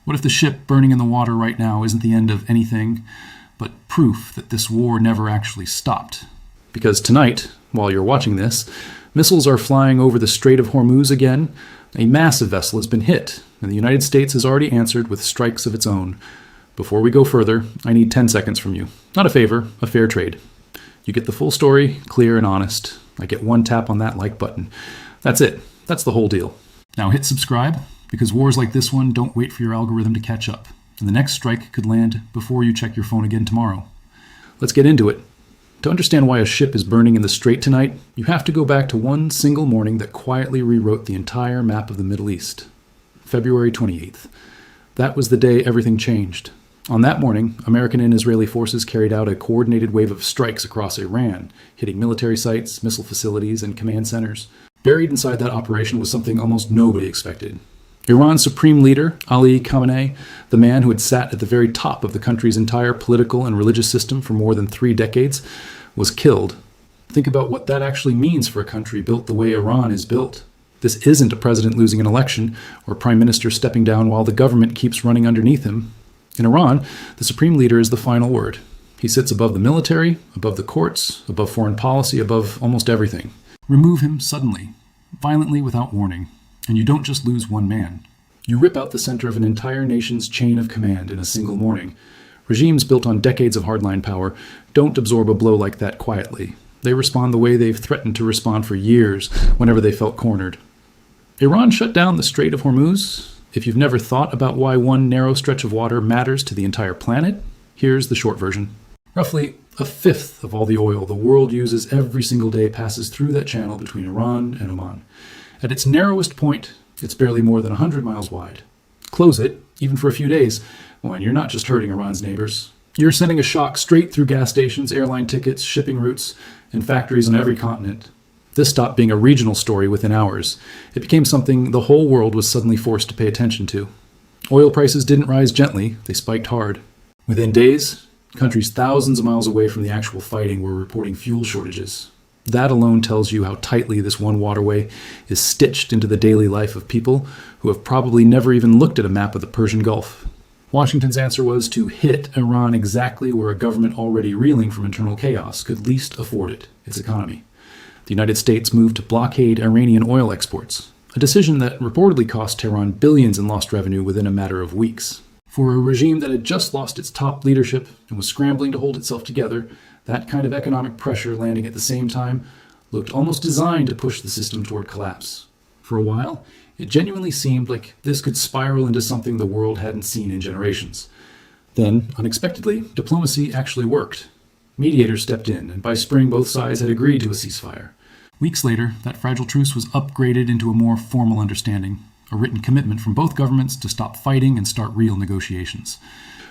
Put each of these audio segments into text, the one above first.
What if the ship burning in the water right now isn't the end of anything, but proof that this war never actually stopped? Because tonight, while you're watching this, missiles are flying over the Strait of Hormuz again. A massive vessel has been hit, and the United States has already answered with strikes of its own. Before we go further, I need 10 seconds from you. Not a favor, a fair trade. You get the full story, clear and honest. I get one tap on that like button. That's it. That's the whole deal. Now hit subscribe, because wars like this one don't wait for your algorithm to catch up. And the next strike could land before you check your phone again tomorrow. Let's get into it. To understand why a ship is burning in the Strait tonight, you have to go back to one single morning that quietly rewrote the entire map of the Middle East. February 28th. That was the day everything changed. On that morning, American and Israeli forces carried out a coordinated wave of strikes across Iran, hitting military sites, missile facilities, and command centers. Buried inside that operation was something almost nobody expected. Iran's supreme leader, Ali Khamenei, the man who had sat at the very top of the country's entire political and religious system for more than 3 decades, was killed. Think about what that actually means for a country built the way Iran is built. This isn't a president losing an election or a prime minister stepping down while the government keeps running underneath him. In Iran, the supreme leader is the final word. He sits above the military, above the courts, above foreign policy, above almost everything. Remove him suddenly, violently without warning, and you don't just lose one man. You rip out the center of an entire nation's chain of command in a single morning. Regimes built on decades of hardline power don't absorb a blow like that quietly. They respond the way they've threatened to respond for years whenever they felt cornered. Iran shut down the Strait of Hormuz. If you've never thought about why one narrow stretch of water matters to the entire planet, here's the short version. Roughly a fifth of all the oil the world uses every single day passes through that channel between Iran and Oman. At its narrowest point, it's barely more than 100 miles wide. Close it, even for a few days, and you're not just hurting Iran's neighbors. You're sending a shock straight through gas stations, airline tickets, shipping routes, and factories on every continent. This stopped being a regional story within hours. It became something the whole world was suddenly forced to pay attention to. Oil prices didn't rise gently, they spiked hard. Within days, countries thousands of miles away from the actual fighting were reporting fuel shortages. That alone tells you how tightly this one waterway is stitched into the daily life of people who have probably never even looked at a map of the Persian Gulf. Washington's answer was to hit Iran exactly where a government already reeling from internal chaos could least afford it, its economy. The United States moved to blockade Iranian oil exports, a decision that reportedly cost Tehran billions in lost revenue within a matter of weeks. For a regime that had just lost its top leadership and was scrambling to hold itself together, that kind of economic pressure landing at the same time looked almost designed to push the system toward collapse. For a while, it genuinely seemed like this could spiral into something the world hadn't seen in generations. Then, unexpectedly, diplomacy actually worked. Mediators stepped in, and by spring both sides had agreed to a ceasefire. Weeks later, that fragile truce was upgraded into a more formal understanding, a written commitment from both governments to stop fighting and start real negotiations.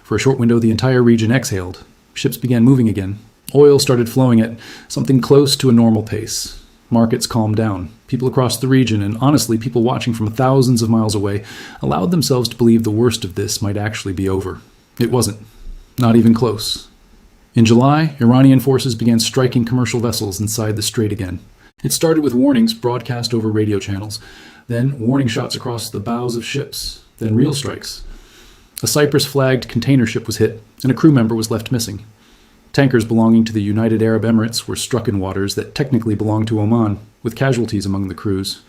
For a short window, the entire region exhaled. Ships began moving again. Oil started flowing at something close to a normal pace. Markets calmed down. People across the region, and honestly people watching from thousands of miles away, allowed themselves to believe the worst of this might actually be over. It wasn't. Not even close. In July, Iranian forces began striking commercial vessels inside the strait again. It started with warnings broadcast over radio channels, then warning shots across the bows of ships, then real strikes. A Cyprus-flagged container ship was hit, and a crew member was left missing. Tankers belonging to the United Arab Emirates were struck in waters that technically belonged to Oman, with casualties among the crews.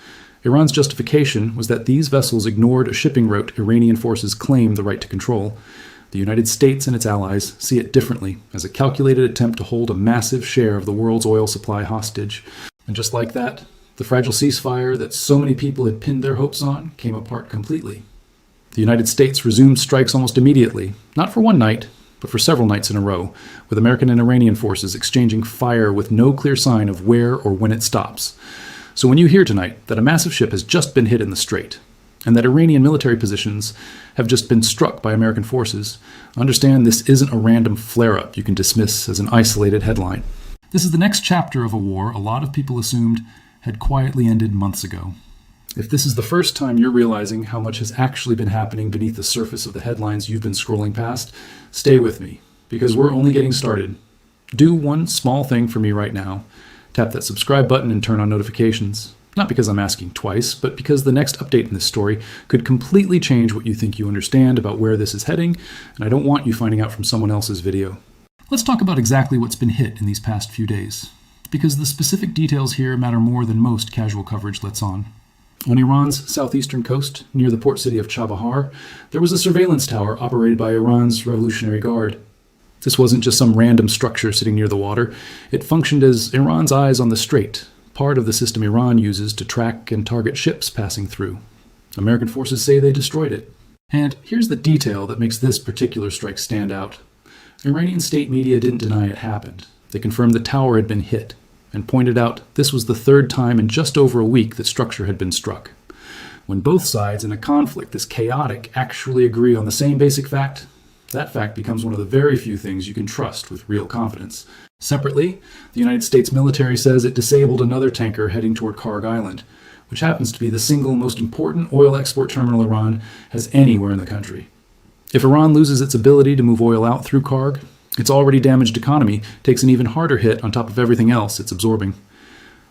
Iran's justification was that these vessels ignored a shipping route Iranian forces claimed the right to control. The United States and its allies see it differently, as a calculated attempt to hold a massive share of the world's oil supply hostage. And just like that, the fragile ceasefire that so many people had pinned their hopes on came apart completely. The United States resumed strikes almost immediately, not for one night, but for several nights in a row, with American and Iranian forces exchanging fire with no clear sign of where or when it stops. So when you hear tonight that a massive ship has just been hit in the strait, and that Iranian military positions have just been struck by American forces, understand this isn't a random flare-up you can dismiss as an isolated headline. This is the next chapter of a war a lot of people assumed had quietly ended months ago. If this is the first time you're realizing how much has actually been happening beneath the surface of the headlines you've been scrolling past, stay with me, because we're only getting started. Do one small thing for me right now. Tap that subscribe button and turn on notifications. Not because I'm asking twice, but because the next update in this story could completely change what you think you understand about where this is heading, and I don't want you finding out from someone else's video. Let's talk about exactly what's been hit in these past few days, because the specific details here matter more than most casual coverage lets on. On Iran's southeastern coast, near the port city of Chabahar, there was a surveillance tower operated by Iran's Revolutionary Guard. This wasn't just some random structure sitting near the water. It functioned as Iran's eyes on the strait, part of the system Iran uses to track and target ships passing through. American forces say they destroyed it. And here's the detail that makes this particular strike stand out. Iranian state media didn't deny it happened. They confirmed the tower had been hit, and pointed out this was the third time in just over a week that structure had been struck. When both sides in a conflict this chaotic actually agree on the same basic fact, that fact becomes one of the very few things you can trust with real confidence. Separately, the United States military says it disabled another tanker heading toward Kharg Island, which happens to be the single most important oil export terminal Iran has anywhere in the country. If Iran loses its ability to move oil out through Kharg, its already damaged economy takes an even harder hit on top of everything else it's absorbing.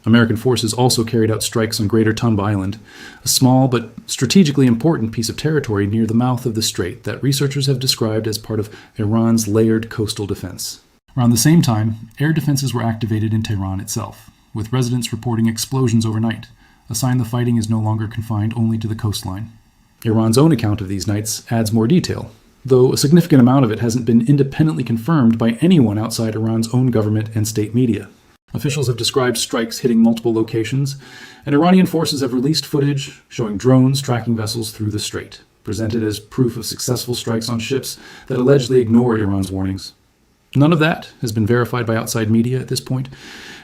American forces also carried out strikes on Greater Tunb Island, a small but strategically important piece of territory near the mouth of the strait that researchers have described as part of Iran's layered coastal defense. Around the same time, air defenses were activated in Tehran itself, with residents reporting explosions overnight, a sign the fighting is no longer confined only to the coastline. Iran's own account of these nights adds more detail, though a significant amount of it hasn't been independently confirmed by anyone outside Iran's own government and state media. Officials have described strikes hitting multiple locations, and Iranian forces have released footage showing drones tracking vessels through the strait, presented as proof of successful strikes on ships that allegedly ignored Iran's warnings. None of that has been verified by outside media at this point,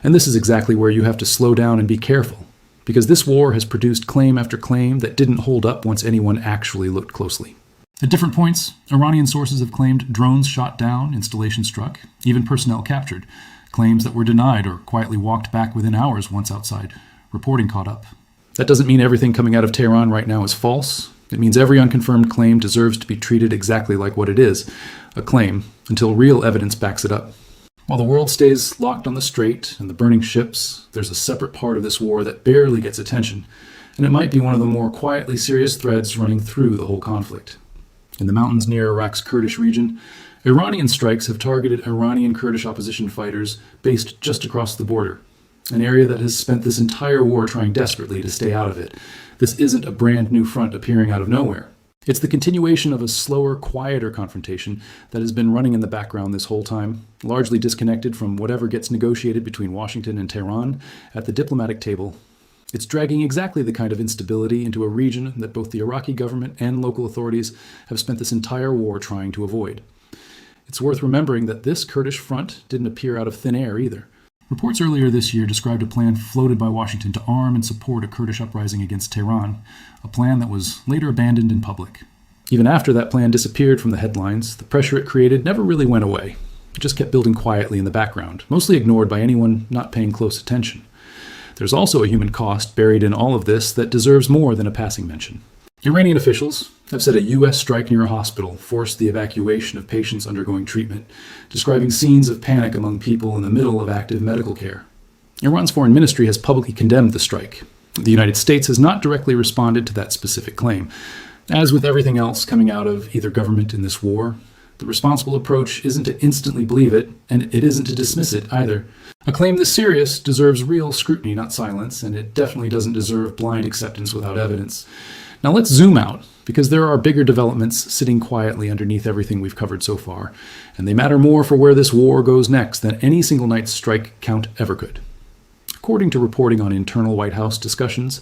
and this is exactly where you have to slow down and be careful, because this war has produced claim after claim that didn't hold up once anyone actually looked closely. At different points, Iranian sources have claimed drones shot down, installations struck, even personnel captured, claims that were denied or quietly walked back within hours once outside reporting caught up. That doesn't mean everything coming out of Tehran right now is false. It means every unconfirmed claim deserves to be treated exactly like what it is, a claim, until real evidence backs it up. While the world stays locked on the strait and the burning ships, there's a separate part of this war that barely gets attention, and it might be one of the more quietly serious threads running through the whole conflict. In the mountains near Iraq's Kurdish region, Iranian strikes have targeted Iranian Kurdish opposition fighters based just across the border, an area that has spent this entire war trying desperately to stay out of it. This isn't a brand new front appearing out of nowhere. It's the continuation of a slower, quieter confrontation that has been running in the background this whole time, largely disconnected from whatever gets negotiated between Washington and Tehran at the diplomatic table. It's dragging exactly the kind of instability into a region that both the Iraqi government and local authorities have spent this entire war trying to avoid. It's worth remembering that this Kurdish front didn't appear out of thin air either. Reports earlier this year described a plan floated by Washington to arm and support a Kurdish uprising against Tehran, a plan that was later abandoned in public. Even after that plan disappeared from the headlines, the pressure it created never really went away. It just kept building quietly in the background, mostly ignored by anyone not paying close attention. There's also a human cost buried in all of this that deserves more than a passing mention. Iranian officials have said a U.S. strike near a hospital forced the evacuation of patients undergoing treatment, describing scenes of panic among people in the middle of active medical care. Iran's foreign ministry has publicly condemned the strike. The United States has not directly responded to that specific claim. As with everything else coming out of either government in this war, the responsible approach isn't to instantly believe it, and it isn't to dismiss it either. A claim this serious deserves real scrutiny, not silence, and it definitely doesn't deserve blind acceptance without evidence. Now let's zoom out, because there are bigger developments sitting quietly underneath everything we've covered so far, and they matter more for where this war goes next than any single night's strike count ever could. According to reporting on internal White House discussions,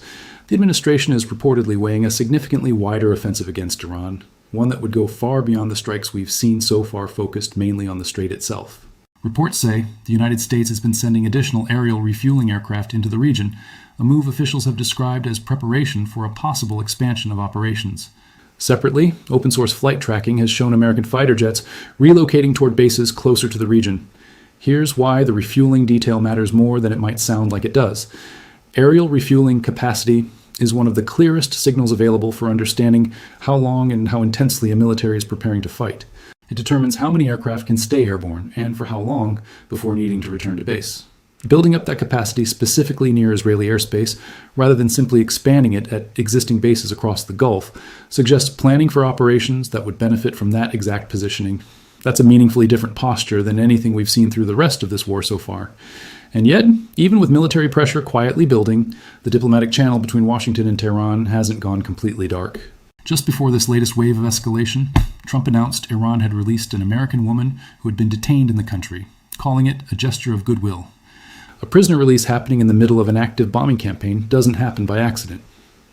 the administration is reportedly weighing a significantly wider offensive against Iran, one that would go far beyond the strikes we've seen so far focused mainly on the strait itself. Reports say the United States has been sending additional aerial refueling aircraft into the region, a move officials have described as preparation for a possible expansion of operations. Separately, open-source flight tracking has shown American fighter jets relocating toward bases closer to the region. Here's why the refueling detail matters more than it might sound like it does. Aerial refueling capacity is one of the clearest signals available for understanding how long and how intensely a military is preparing to fight. It determines how many aircraft can stay airborne and for how long before needing to return to base. Building up that capacity specifically near Israeli airspace, rather than simply expanding it at existing bases across the Gulf, suggests planning for operations that would benefit from that exact positioning. That's a meaningfully different posture than anything we've seen through the rest of this war so far. And yet, even with military pressure quietly building, the diplomatic channel between Washington and Tehran hasn't gone completely dark. Just before this latest wave of escalation, Trump announced Iran had released an American woman who had been detained in the country, calling it a gesture of goodwill. A prisoner release happening in the middle of an active bombing campaign doesn't happen by accident.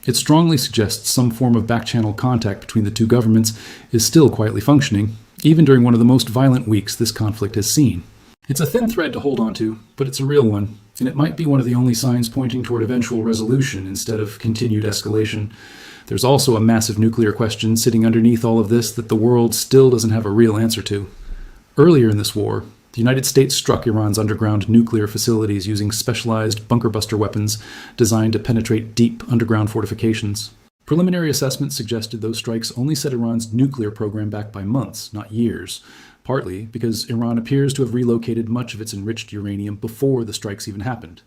It strongly suggests some form of back-channel contact between the two governments is still quietly functioning, even during one of the most violent weeks this conflict has seen. It's a thin thread to hold onto, but it's a real one, and it might be one of the only signs pointing toward eventual resolution instead of continued escalation. There's also a massive nuclear question sitting underneath all of this that the world still doesn't have a real answer to. Earlier in this war, the United States struck Iran's underground nuclear facilities using specialized bunker-buster weapons designed to penetrate deep underground fortifications. Preliminary assessments suggested those strikes only set Iran's nuclear program back by months, not years, partly because Iran appears to have relocated much of its enriched uranium before the strikes even happened.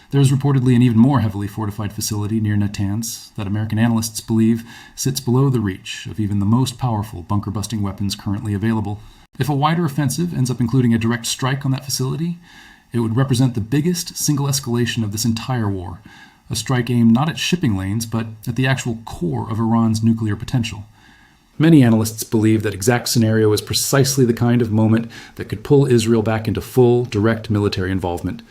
There is reportedly an even more heavily fortified facility near Natanz that American analysts believe sits below the reach of even the most powerful bunker-busting weapons currently available. If a wider offensive ends up including a direct strike on that facility, it would represent the biggest single escalation of this entire war, a strike aimed not at shipping lanes, but at the actual core of Iran's nuclear potential. Many analysts believe that exact scenario is precisely the kind of moment that could pull Israel back into full, direct military involvement.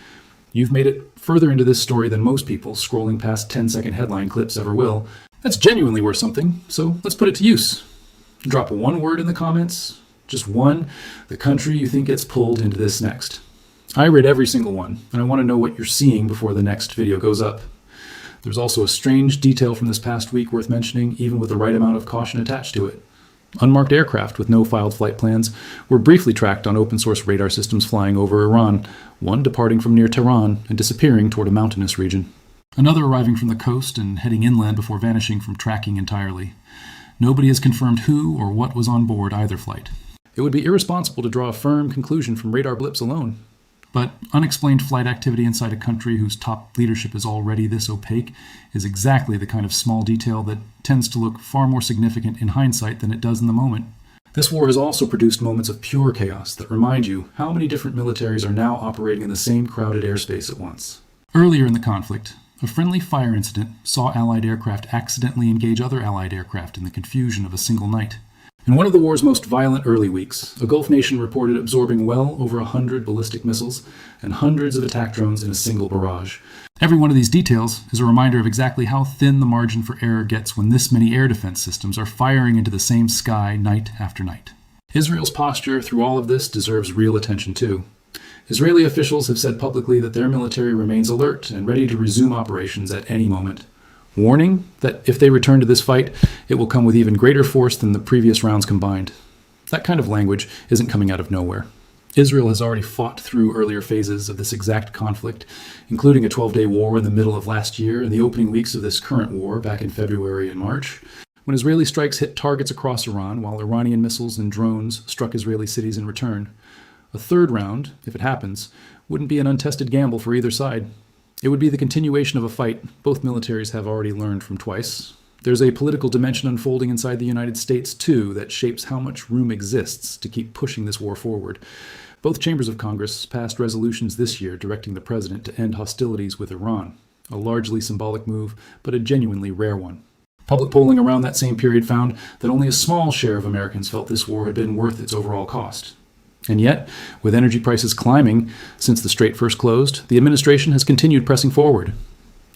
You've made it further into this story than most people scrolling past 10-second headline clips ever will. That's genuinely worth something, so let's put it to use. Drop one word in the comments, just one, the country you think gets pulled into this next. I read every single one, and I want to know what you're seeing before the next video goes up. There's also a strange detail from this past week worth mentioning, even with the right amount of caution attached to it. Unmarked aircraft with no filed flight plans were briefly tracked on open-source radar systems flying over Iran, one departing from near Tehran and disappearing toward a mountainous region. Another arriving from the coast and heading inland before vanishing from tracking entirely. Nobody has confirmed who or what was on board either flight. It would be irresponsible to draw a firm conclusion from radar blips alone. But unexplained flight activity inside a country whose top leadership is already this opaque is exactly the kind of small detail that tends to look far more significant in hindsight than it does in the moment. This war has also produced moments of pure chaos that remind you how many different militaries are now operating in the same crowded airspace at once. Earlier in the conflict, a friendly fire incident saw Allied aircraft accidentally engage other Allied aircraft in the confusion of a single night. In one of the war's most violent early weeks, a Gulf nation reported absorbing well over 100 ballistic missiles and hundreds of attack drones in a single barrage. Every one of these details is a reminder of exactly how thin the margin for error gets when this many air defense systems are firing into the same sky night after night. Israel's posture through all of this deserves real attention too. Israeli officials have said publicly that their military remains alert and ready to resume operations at any moment, warning that if they return to this fight, it will come with even greater force than the previous rounds combined. That kind of language isn't coming out of nowhere. Israel has already fought through earlier phases of this exact conflict, including a 12-day war in the middle of last year and the opening weeks of this current war back in February and March, when Israeli strikes hit targets across Iran while Iranian missiles and drones struck Israeli cities in return. A third round, if it happens, wouldn't be an untested gamble for either side. It would be the continuation of a fight both militaries have already learned from twice. There's a political dimension unfolding inside the United States, too, that shapes how much room exists to keep pushing this war forward. Both chambers of Congress passed resolutions this year directing the president to end hostilities with Iran, a largely symbolic move, but a genuinely rare one. Public polling around that same period found that only a small share of Americans felt this war had been worth its overall cost. And yet, with energy prices climbing since the Strait first closed, the administration has continued pressing forward.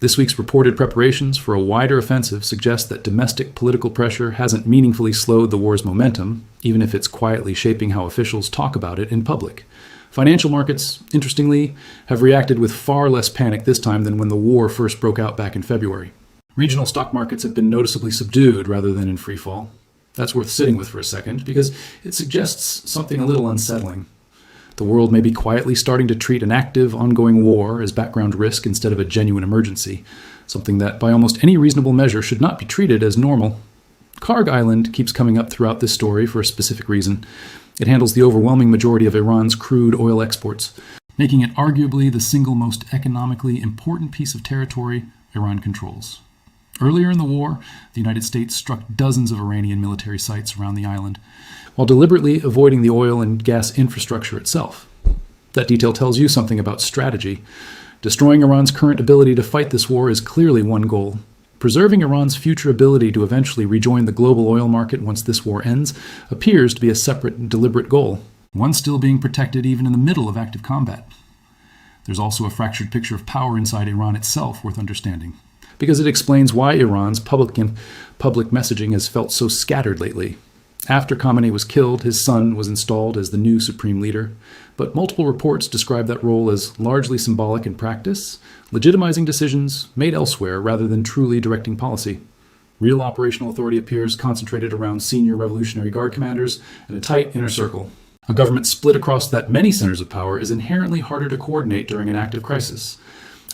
This week's reported preparations for a wider offensive suggest that domestic political pressure hasn't meaningfully slowed the war's momentum, even if it's quietly shaping how officials talk about it in public. Financial markets, interestingly, have reacted with far less panic this time than when the war first broke out back in February. Regional stock markets have been noticeably subdued rather than in free fall. That's worth sitting with for a second, because it suggests something a little unsettling. The world may be quietly starting to treat an active, ongoing war as background risk instead of a genuine emergency, something that, by almost any reasonable measure, should not be treated as normal. Kharg Island keeps coming up throughout this story for a specific reason. It handles the overwhelming majority of Iran's crude oil exports. making it arguably the single most economically important piece of territory Iran controls. Earlier in the war, the United States struck dozens of Iranian military sites around the island, while deliberately avoiding the oil and gas infrastructure itself. That detail tells you something about strategy. Destroying Iran's current ability to fight this war is clearly one goal. Preserving Iran's future ability to eventually rejoin the global oil market once this war ends appears to be a separate and deliberate goal, one still being protected even in the middle of active combat. There's also a fractured picture of power inside Iran itself worth understanding, because it explains why Iran's public messaging has felt so scattered lately. After Khamenei was killed, his son was installed as the new supreme leader, but multiple reports describe that role as largely symbolic in practice, legitimizing decisions made elsewhere rather than truly directing policy. Real operational authority appears concentrated around senior Revolutionary Guard commanders and a tight inner circle. A government split across that many centers of power is inherently harder to coordinate during an active crisis.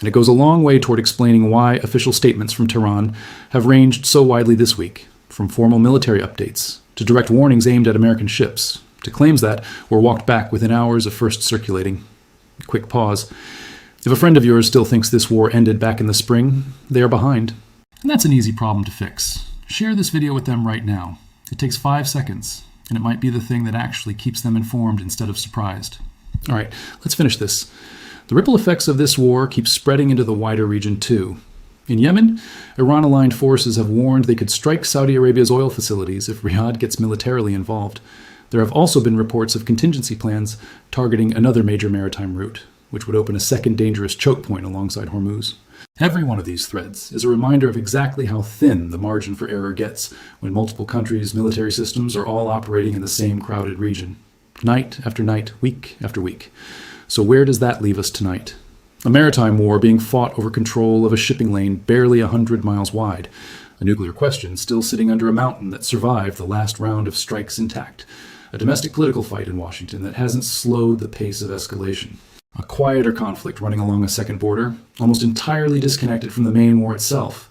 And it goes a long way toward explaining why official statements from Tehran have ranged so widely this week, from formal military updates to direct warnings aimed at American ships, to claims that were walked back within hours of first circulating. Quick pause. If a friend of yours still thinks this war ended back in the spring, they are behind. And that's an easy problem to fix. Share this video with them right now. It takes 5 seconds, and it might be the thing that actually keeps them informed instead of surprised. All right, let's finish this. The ripple effects of this war keep spreading into the wider region too. In Yemen, Iran-aligned forces have warned they could strike Saudi Arabia's oil facilities if Riyadh gets militarily involved. There have also been reports of contingency plans targeting another major maritime route, which would open a second dangerous choke point alongside Hormuz. Every one of these threads is a reminder of exactly how thin the margin for error gets when multiple countries' military systems are all operating in the same crowded region, night after night, week after week. So where does that leave us tonight? A maritime war being fought over control of a shipping lane barely 100 miles wide. A nuclear question still sitting under a mountain that survived the last round of strikes intact. A domestic political fight in Washington that hasn't slowed the pace of escalation. A quieter conflict running along a second border, almost entirely disconnected from the main war itself.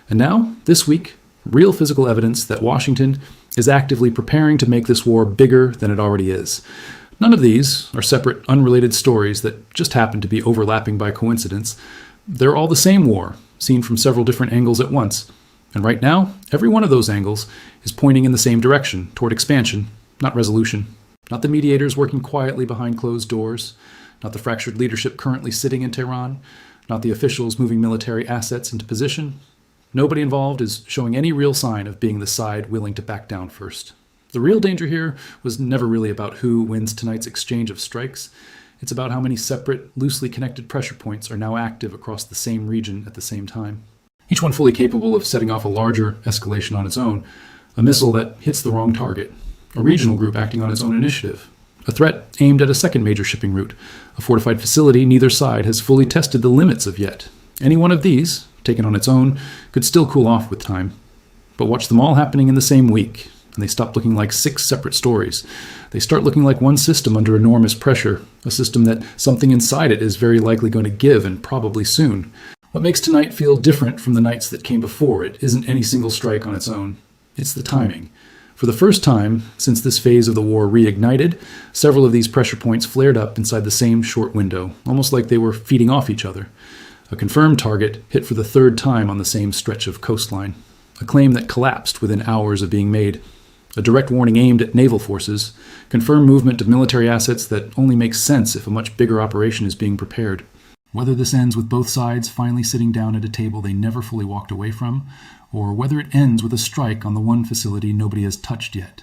And now, this week, real physical evidence that Washington is actively preparing to make this war bigger than it already is. None of these are separate, unrelated stories that just happen to be overlapping by coincidence. They're all the same war, seen from several different angles at once. And right now, every one of those angles is pointing in the same direction, toward expansion, not resolution. Not the mediators working quietly behind closed doors, not the fractured leadership currently sitting in Tehran, not the officials moving military assets into position. Nobody involved is showing any real sign of being the side willing to back down first. The real danger here was never really about who wins tonight's exchange of strikes. It's about how many separate, loosely connected pressure points are now active across the same region at the same time. Each one fully capable of setting off a larger escalation on its own, a missile that hits the wrong target, a regional group acting on its own initiative, a threat aimed at a second major shipping route, a fortified facility neither side has fully tested the limits of yet. Any one of these, taken on its own, could still cool off with time. But watch them all happening in the same week, and they stop looking like 6 separate stories. They start looking like one system under enormous pressure, a system that something inside it is very likely going to give, and probably soon. What makes tonight feel different from the nights that came before it isn't any single strike on its own. It's the timing. For the first time since this phase of the war reignited, several of these pressure points flared up inside the same short window, almost like they were feeding off each other. A confirmed target hit for the 3rd time on the same stretch of coastline. A claim that collapsed within hours of being made. A direct warning aimed at naval forces, confirmed movement of military assets that only makes sense if a much bigger operation is being prepared. Whether this ends with both sides finally sitting down at a table they never fully walked away from, or whether it ends with a strike on the one facility nobody has touched yet,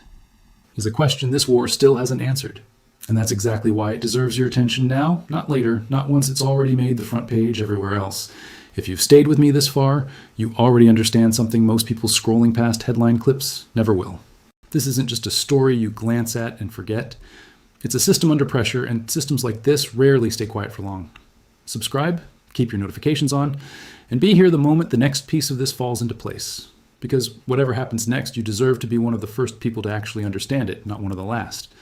is a question this war still hasn't answered. And that's exactly why it deserves your attention now, not later, not once it's already made the front page everywhere else. If you've stayed with me this far, you already understand something most people scrolling past headline clips never will. This isn't just a story you glance at and forget. It's a system under pressure, and systems like this rarely stay quiet for long. Subscribe, keep your notifications on, and be here the moment the next piece of this falls into place. Because whatever happens next, you deserve to be one of the first people to actually understand it, not one of the last.